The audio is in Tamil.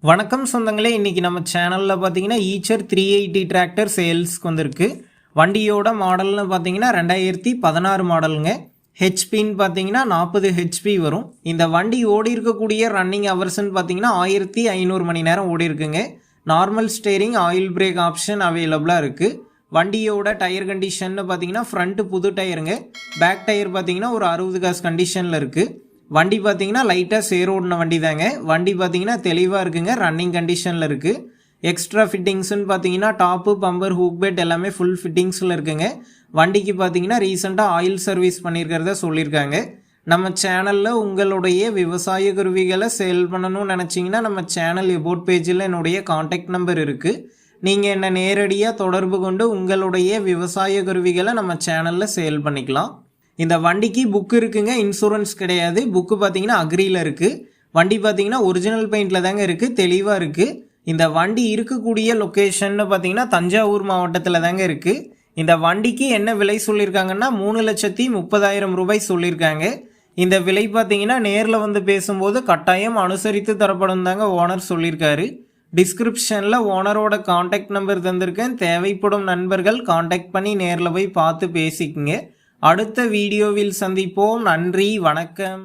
வணக்கம் சொந்தங்களே, இன்றைக்கி நம்ம சேனலில் பார்த்தீங்கன்னா ஈச்சர் 380 டிராக்டர் சேல்ஸ்க்கு வந்திருக்கு. வண்டியோட மாடல்னு பார்த்தீங்கன்னா 2016 மாடலுங்க. ஹெச்பின்னு பார்த்தீங்கன்னா 40 ஹெச்பி வரும். இந்த வண்டி ஓடி இருக்கக்கூடிய ரன்னிங் ஹவர்ஸ்ன்னு பார்த்தீங்கன்னா 1500 மணி நேரம் ஓடி இருக்குங்க. Normal steering, oil break option அவைலபிளாக இருக்குது. வண்டியோட டயர் கண்டிஷன்னு பார்த்தீங்கன்னா ஃப்ரண்ட்டு புது டயருங்க. பேக் டயர் பார்த்தீங்கன்னா ஒரு 60 காசு கண்டிஷனில் இருக்குது. வண்டி பார்த்தீங்கன்னா லைட்டாக சேரோடின வண்டி தாங்க. வண்டி பார்த்தீங்கன்னா தெளிவாக இருக்குங்க, ரன்னிங் கண்டிஷனில் இருக்குது. எக்ஸ்ட்ரா ஃபிட்டிங்ஸ்ன்னு பார்த்தீங்கன்னா டாப்பு, பம்பர், ஹூக் பெட் எல்லாமே ஃபுல் ஃபிட்டிங்ஸில் இருக்குங்க. வண்டிக்கு பார்த்தீங்கன்னா ரீசெண்டாக ஆயில் சர்வீஸ் பண்ணியிருக்கிறத சொல்லியிருக்காங்க. நம்ம சேனலில் உங்களுடைய விவசாய கருவிகளை சேல் பண்ணணும்னு நினச்சிங்கன்னா நம்ம சேனல் எபோட் பேஜில் என்னுடைய காண்டாக்ட் நம்பர் இருக்குது. நீங்கள் என்னை நேரடியாக தொடர்பு கொண்டு உங்களுடைய விவசாய கருவிகளை நம்ம சேனலில் சேல் பண்ணிக்கலாம். இந்த வண்டிக்கு புக்கு இருக்குங்க, இன்சூரன்ஸ் கிடையாது. புக்கு பார்த்தீங்கன்னா அக்ரியில் இருக்குது. வண்டி பார்த்தீங்கன்னா ஒரிஜினல் பெயிண்டில் தாங்க இருக்குது, தெளிவாக இருக்குது. இந்த வண்டி இருக்கக்கூடிய லொக்கேஷன்னு பார்த்தீங்கன்னா தஞ்சாவூர் மாவட்டத்தில் தாங்க இருக்குது. இந்த வண்டிக்கு என்ன விலை சொல்லியிருக்காங்கன்னா 3,30,000 ரூபாய் சொல்லியிருக்காங்க. இந்த விலை பார்த்தீங்கன்னா நேரில் வந்து பேசும்போது கட்டாயம் அனுசரித்து தரப்படும் தாங்க ஓனர் சொல்லியிருக்காரு. டிஸ்கிரிப்ஷனில் ஓனரோட காண்டாக்ட் நம்பர் தந்திருக்கேன். தேவைப்படும் நண்பர்கள் காண்டாக்ட் பண்ணி நேரில் போய் பார்த்து பேசிக்கங்க. அடுத்த வீடியோவில் சந்திப்போம். நன்றி, வணக்கம்.